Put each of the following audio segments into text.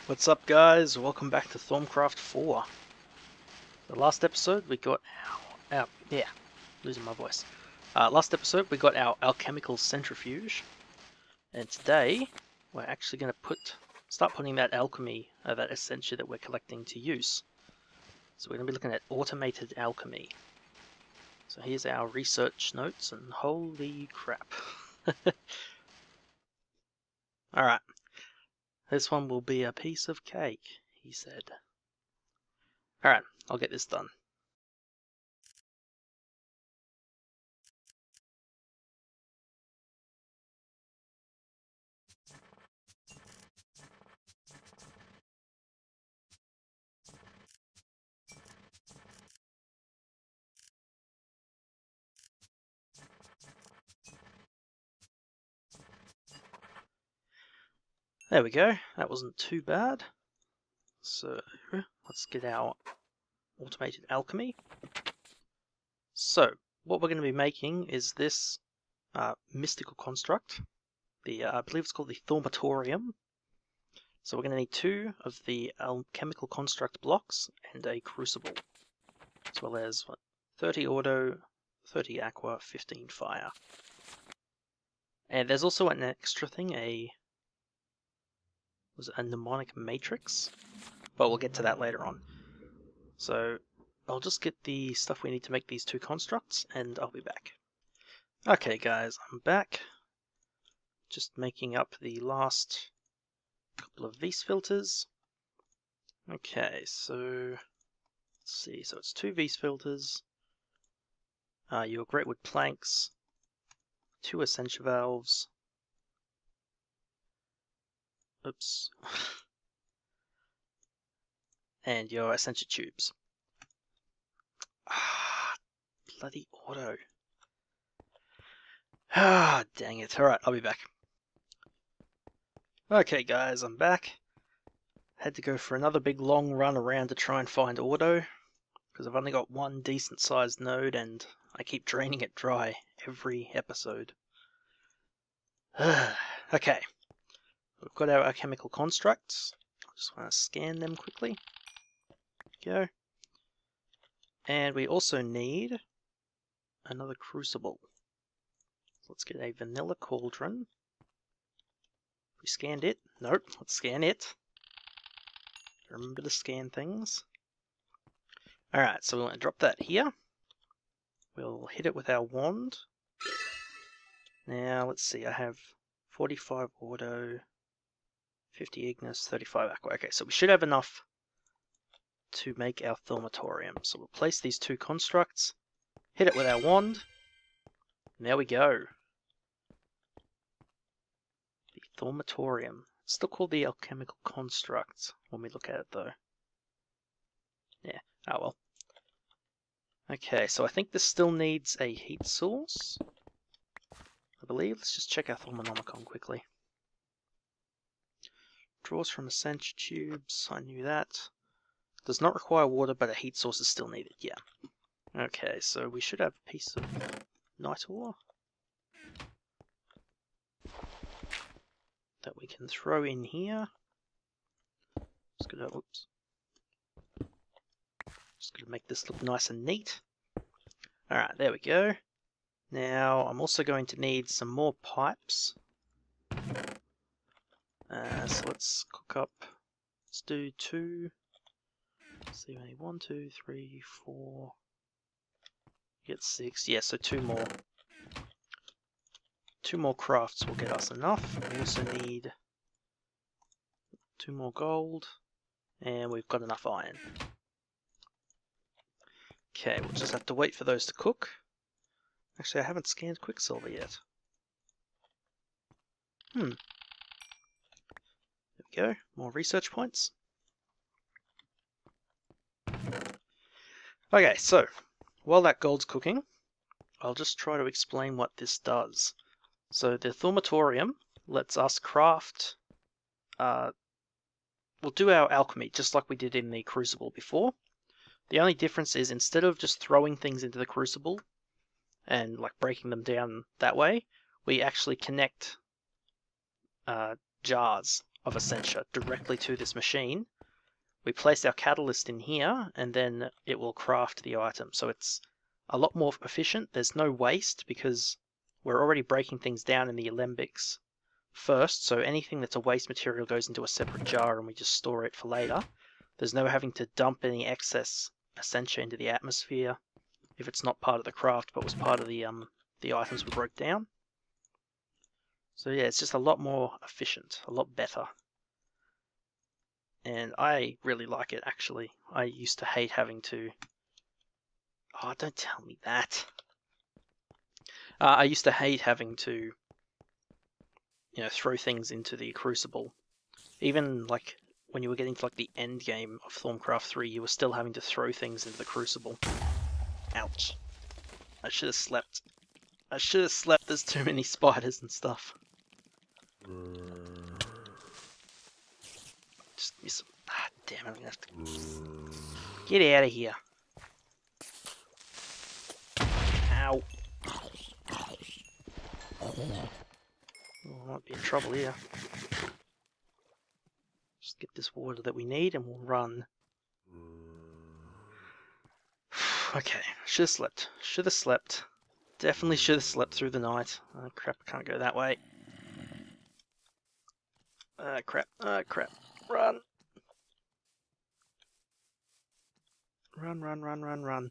What's up, guys? Welcome back to Thaumcraft 4. The last episode we got losing my voice. Last episode we got our alchemical centrifuge, and today we're actually going to start putting that alchemy, that essentia that we're collecting to use. So we're going to be looking at automated alchemy. So here's our research notes, and holy crap. Alright. This one will be a piece of cake, he said. Alright, I'll get this done. There we go, that wasn't too bad. So, let's get our automated alchemy. So, what we're going to be making is this mystical construct. I believe it's called the Thaumatorium. So we're going to need 2 of the Alchemical Construct blocks and a crucible. As well as 30 auto, 30 aqua, 15 fire. And there's also an extra thing, a mnemonic matrix, but we'll get to that later on. So I'll just get the stuff we need to make these 2 constructs, and I'll be back. Okay guys, I'm back. Just making up the last couple of Vs filters. Okay, so let's see, so it's 2 Vs filters, your Greatwood planks, 2 Essentia valves, oops, and your Essentia tubes. Bloody auto. Dang it. Alright, I'll be back. Okay guys, I'm back. Had to go for another big long run around to try and find auto, because I've only got 1 decent sized node and I keep draining it dry every episode. Okay. We've got our alchemical constructs. I just want to scan them quickly. There we go. And we also need another crucible. So let's get a vanilla cauldron. We scanned it. Nope, let's scan it. Remember to scan things. Alright, so we want to drop that here. We'll hit it with our wand. Now, let's see, I have 45 auto, 50 ignis, 35 aqua. Okay, so we should have enough to make our Thaumatorium. So we'll place these 2 constructs, hit it with our wand, and there we go. The Thaumatorium. Still called the Alchemical Construct when we look at it though. Yeah, oh well. Okay, so I think this still needs a heat source, I believe. Let's just check our Thaumanomicon quickly. Draws from Essentia tubes, I knew that. Does not require water, but a heat source is still needed, yeah. Okay, so we should have a piece of night ore that we can throw in here. Just gonna make this look nice and neat. Alright, there we go. Now, I'm also going to need some more pipes. So let's cook up, let's do 2. Let's see, we need 1, 2, 3, 4, get 6, yeah, so 2 more. 2 more crafts will get us enough. We also need 2 more gold, and we've got enough iron. Okay, we'll just have to wait for those to cook. Actually, I haven't scanned Quicksilver yet. There we go, more research points. Okay, so, while that gold's cooking, I'll just try to explain what this does. So the Thaumatorium lets us craft, we'll do our alchemy just like we did in the crucible before. The only difference is instead of just throwing things into the crucible and like breaking them down that way, we actually connect jars of Essentia directly to this machine. We place our catalyst in here, and then it will craft the item. So it's a lot more efficient. There's no waste because we're already breaking things down in the alembics first. So anything that's a waste material goes into a separate jar and we just store it for later. There's no having to dump any excess Essentia into the atmosphere if it's not part of the craft but was part of the items we broke down. So yeah, it's just a lot more efficient, a lot better. And I really like it, actually. I used to hate having to... Oh, don't tell me that. I used to hate having to, throw things into the crucible. Even, like, when you were getting to, like, the end game of Thaumcraft 3, you were still having to throw things into the crucible. Ouch. I should have slept. I should have slept. There's too many spiders and stuff. Just give me some... Ah, damn it, I'm gonna have to... Get out of here. Ow. Oh, I might be in trouble here. Just get this water that we need and we'll run. Okay, should have slept. Should have slept. Definitely should have slept through the night. Oh crap, I can't go that way. Crap. Crap. Run! Run, run, run, run, run.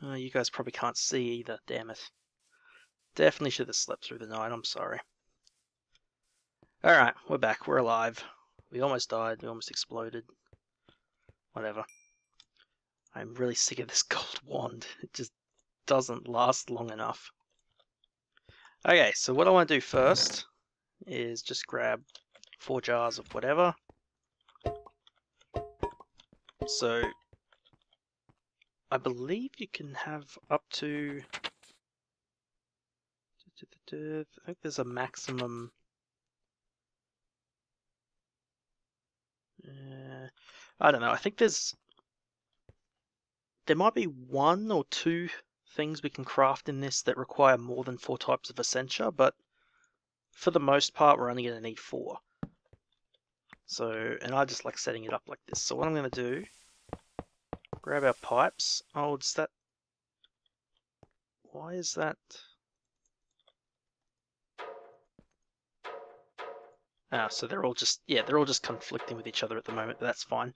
You guys probably can't see either, damn it. Definitely should have slept through the night, I'm sorry. Alright, we're back, we're alive. We almost died, we almost exploded. Whatever. I'm really sick of this gold wand. It just doesn't last long enough. Okay, so what I want to do first is just grab 4 jars of whatever. So, I believe you can have up to... I think there's a maximum... I don't know, I think there might be 1 or 2 things we can craft in this that require more than 4 types of Essentia, but for the most part we're only going to need 4. So, and I just like setting it up like this. So what I'm going to do, grab our pipes. Oh, it's that... Why is that... Ah, so they're all just, they're all just conflicting with each other at the moment, but that's fine.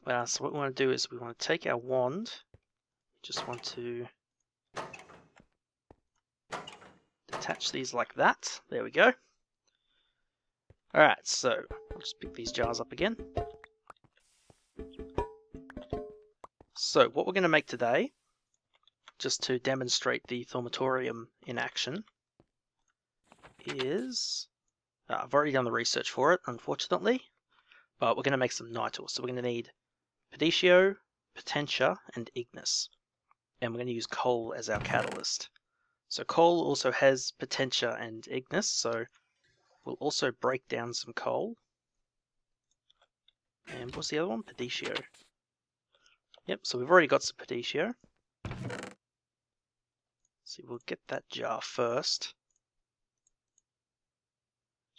So what we want to do is we want to take our wand, just want to detach these like that. There we go. Alright, so I'll just pick these jars up again. So what we're going to make today, just to demonstrate the Thaumatorium in action, is... I've already done the research for it, unfortunately, but we're going to make some nitals. So we're going to need Pediccio, Potentia, and Ignis. And we're going to use coal as our catalyst. So coal also has Potentia and Ignis, so we'll also break down some coal. And what's the other one? Pediccio. Yep, so we've already got some Pediccio. So we'll get that jar first.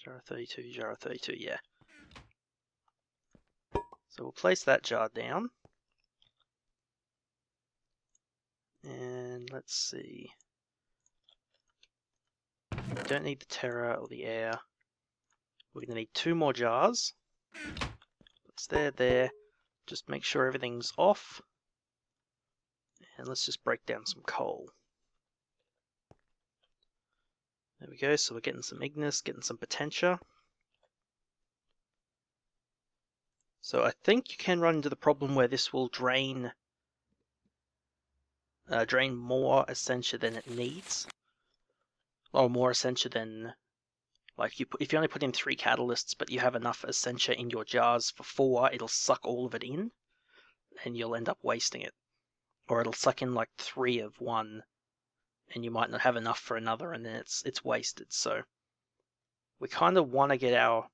Jar 32, jar 32, yeah. So we'll place that jar down. And let's see. We don't need the terra or the air. We're going to need 2 more jars. It's there. Just make sure everything's off. And let's just break down some coal. There we go, so we're getting some Ignis, getting some Potentia. So I think you can run into the problem where this will drain more Essentia than it needs. Or more Essentia than... Like, if you only put in 3 catalysts, but you have enough Essentia in your jars for 4, it'll suck all of it in, and you'll end up wasting it. Or it'll suck in like 3 of one, and you might not have enough for another, and then it's wasted. So we kind of want to get our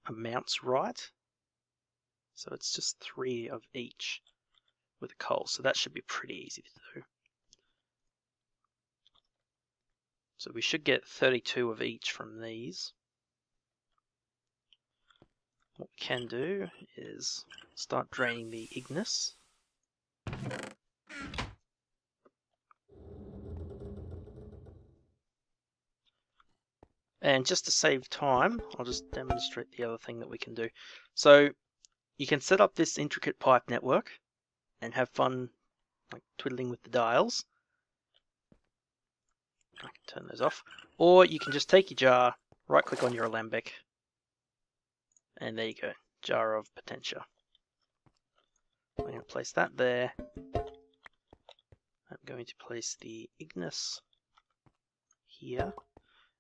amounts right. So it's just 3 of each with the coal, so that should be pretty easy to do. So we should get 32 of each from these. What we can do is start draining the ignis. And just to save time, I'll just demonstrate the other thing that we can do. So you can set up this intricate pipe network and have fun like twiddling with the dials. I can turn those off. Or you can just take your jar, right click on your alembic, and there you go, jar of potentia. I'm going to place that there. I'm going to place the ignis here.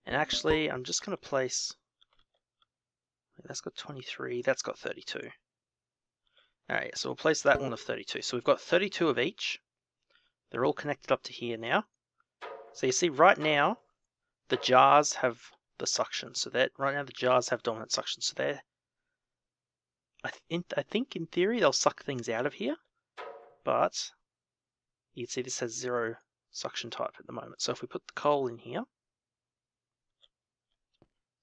And actually, I'm just going to place, that's got 23, that's got 32. Alright, so we'll place that one of 32. So we've got 32 of each. They're all connected up to here now. So you see right now, the jars have the suction. So that right now the jars have dominant suction. So they're, I think in theory they'll suck things out of here. But you can see this has 0 suction type at the moment. So if we put the coal in here,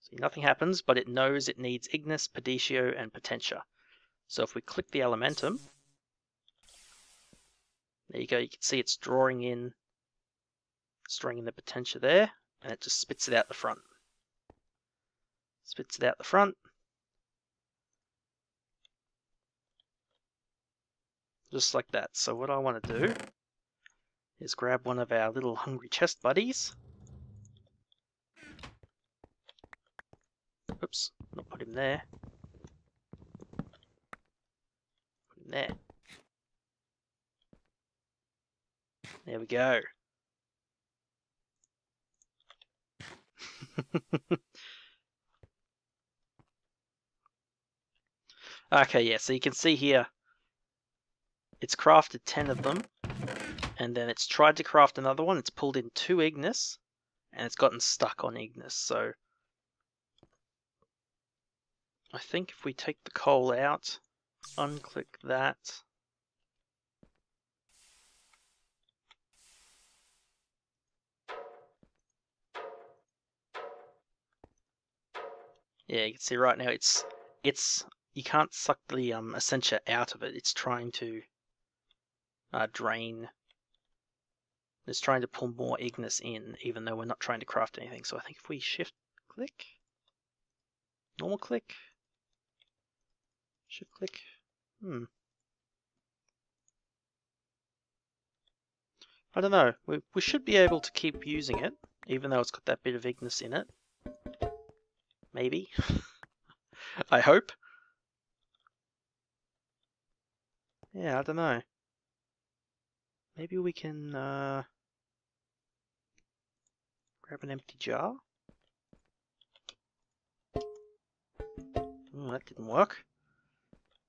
see, nothing happens, but it knows it needs ignis, peditio, and potentia. So if we click the Alumentum, there you go, you can see it's drawing in the potentia there, and it just spits it out the front. Spits it out the front. Just like that. So what I want to do is grab one of our little hungry chest buddies. Oops, not put him there. Put him there. There we go. Okay, yeah, so you can see here, it's crafted 10 of them, and then it's tried to craft another one, it's pulled in 2 ignis, and it's gotten stuck on ignis, so I think if we take the coal out, unclick that, yeah, you can see right now it's you can't suck the essentia out of it. It's trying to drain. It's trying to pull more ignis in, even though we're not trying to craft anything. So I think if we shift click, normal click, shift click, I don't know. We should be able to keep using it, even though it's got that bit of ignis in it. Maybe. I hope. Yeah, I don't know. Maybe we can grab an empty jar. That didn't work.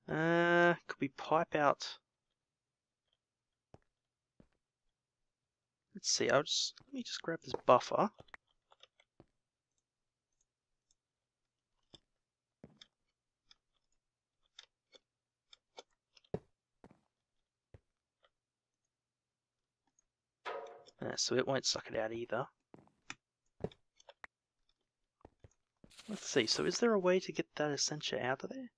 Could we pipe out? Let's see. Let me just grab this buffer. So it won't suck it out either. Let's see, so is there a way to get that essentia out of there?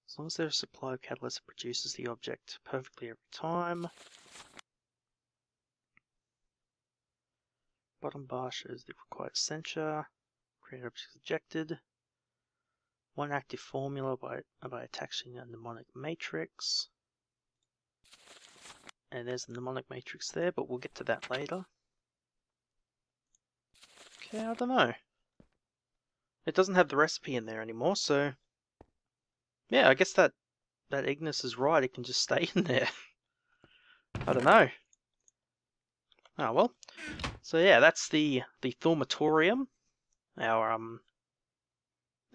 As long as there's a supply of catalyst that produces the object perfectly every time. Bottom bar shows the required essentia. Create objects ejected. One active formula by attaching a mnemonic matrix. And there's the mnemonic matrix there, but we'll get to that later. Okay, I don't know. It doesn't have the recipe in there anymore, so yeah, I guess that ignis is right. It can just stay in there. I don't know. Oh well. So yeah, that's the Thaumatorium, our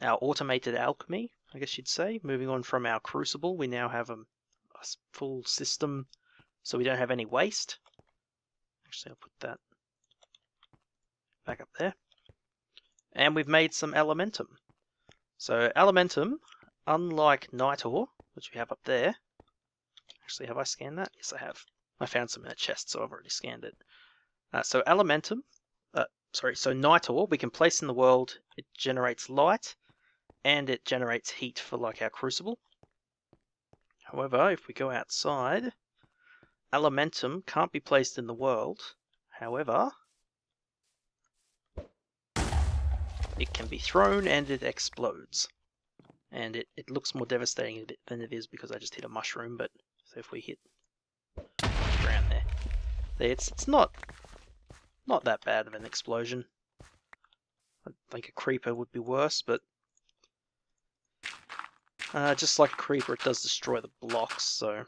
automated alchemy, I guess you'd say. Moving on from our crucible, we now have a full system. So we don't have any waste. Actually, I'll put that back up there. And we've made some Alumentum. So Alumentum, unlike night ore, which we have up there. Actually, have I scanned that? Yes, I have. I found some in a chest, so I've already scanned it. So Alumentum, so night ore we can place in the world. It generates light and it generates heat for like our crucible. However, if we go outside, Alumentum can't be placed in the world. However, it can be thrown and it explodes. And it looks more devastating than it is because I just hit a mushroom, but so if we hit ground there, it's not that bad of an explosion. I think a creeper would be worse, but just like a creeper, it does destroy the blocks, so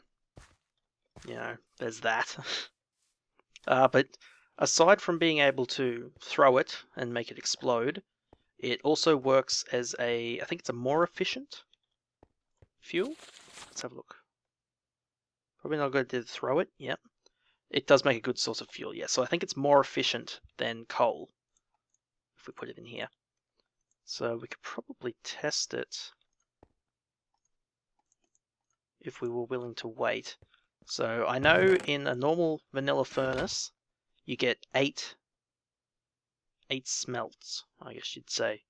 you know, there's that. But aside from being able to throw it and make it explode, it also works as I think it's a more efficient fuel. Let's have a look. Probably not good to throw it, yep. It does make a good source of fuel, yeah. So I think it's more efficient than coal, if we put it in here. So we could probably test it if we were willing to wait. So I know in a normal vanilla furnace, you get 8 smelts, I guess you'd say,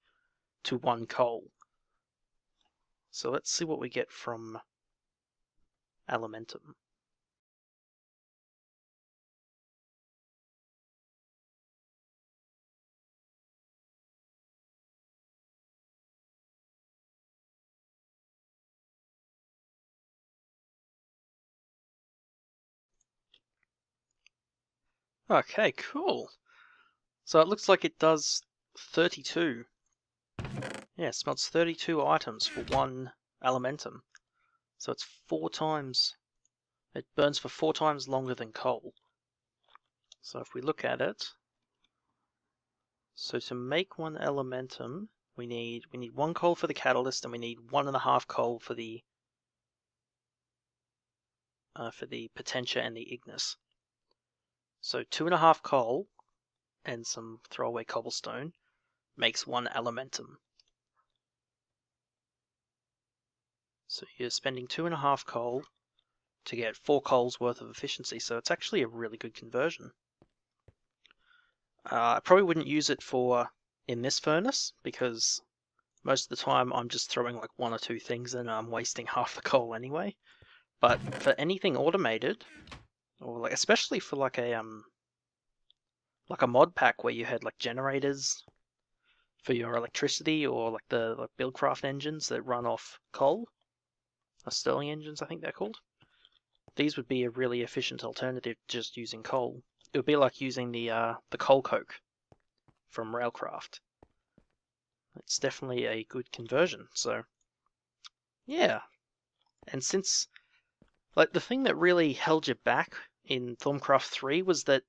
to 1 coal. So let's see what we get from Alumentum. Okay, cool. So it looks like it does 32. Yeah, it smelts 32 items for 1 Alumentum. So it's 4 times, it burns for 4 times longer than coal. So if we look at it, so to make 1 Alumentum, we need 1 coal for the catalyst, and we need 1.5 coal for the potentia and the ignis. So 2.5 coal and some throwaway cobblestone makes 1 Alumentum. So you're spending 2.5 coal to get 4 coals worth of efficiency, so it's actually a really good conversion. I probably wouldn't use it in this furnace, because most of the time I'm just throwing like 1 or 2 things in and I'm wasting half the coal anyway. But for anything automated, or like especially for like a mod pack where you had like generators for your electricity, or like the Buildcraft engines that run off coal, or Stirling engines I think they're called, these would be a really efficient alternative to just using coal. It would be like using the coal coke from Railcraft. It's definitely a good conversion. So yeah, and since like the thing that really held you back in Thaumcraft 3 was that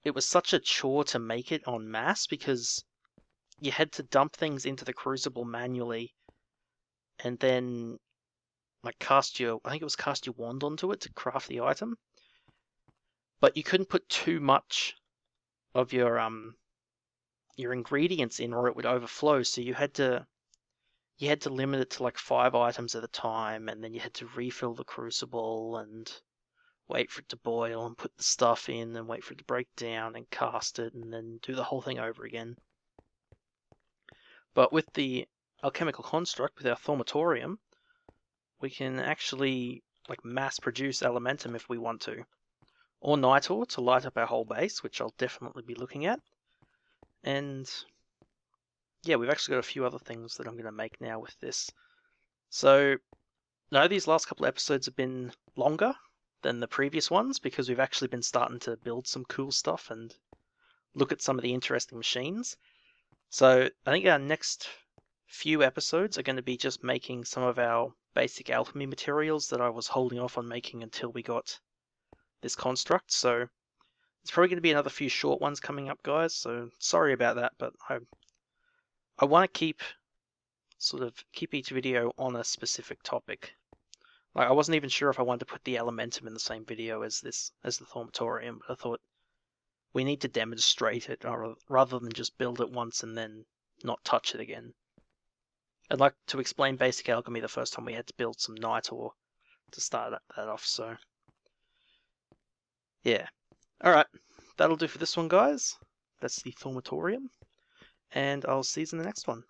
it was such a chore to make it en masse, because you had to dump things into the crucible manually and then like cast your wand onto it to craft the item. But you couldn't put too much of your ingredients in or it would overflow, so you had to limit it to like 5 items at a time, and then you had to refill the crucible and wait for it to boil and put the stuff in and wait for it to break down and cast it and then do the whole thing over again. But with the Alchemical Construct, with our Thaumatorium, we can actually like mass produce Alumentum if we want to. Or night ore to light up our whole base, which I'll definitely be looking at. And yeah, we've actually got a few other things that I'm going to make now with this. So, no, these last couple of episodes have been longer than the previous ones because we've actually been starting to build some cool stuff and look at some of the interesting machines. So I think our next few episodes are going to be just making some of our basic alchemy materials that I was holding off on making until we got this construct. So it's probably going to be another few short ones coming up, guys, so sorry about that, but I want to keep each video on a specific topic. Like, I wasn't even sure if I wanted to put the Alumentum in the same video as the Thaumatorium, but I thought we need to demonstrate it rather than just build it once and then not touch it again. I'd like to explain basic alchemy the first time we had to build some night ore to start that off, so yeah. Alright, that'll do for this one, guys. That's the Thaumatorium. And I'll see you in the next one.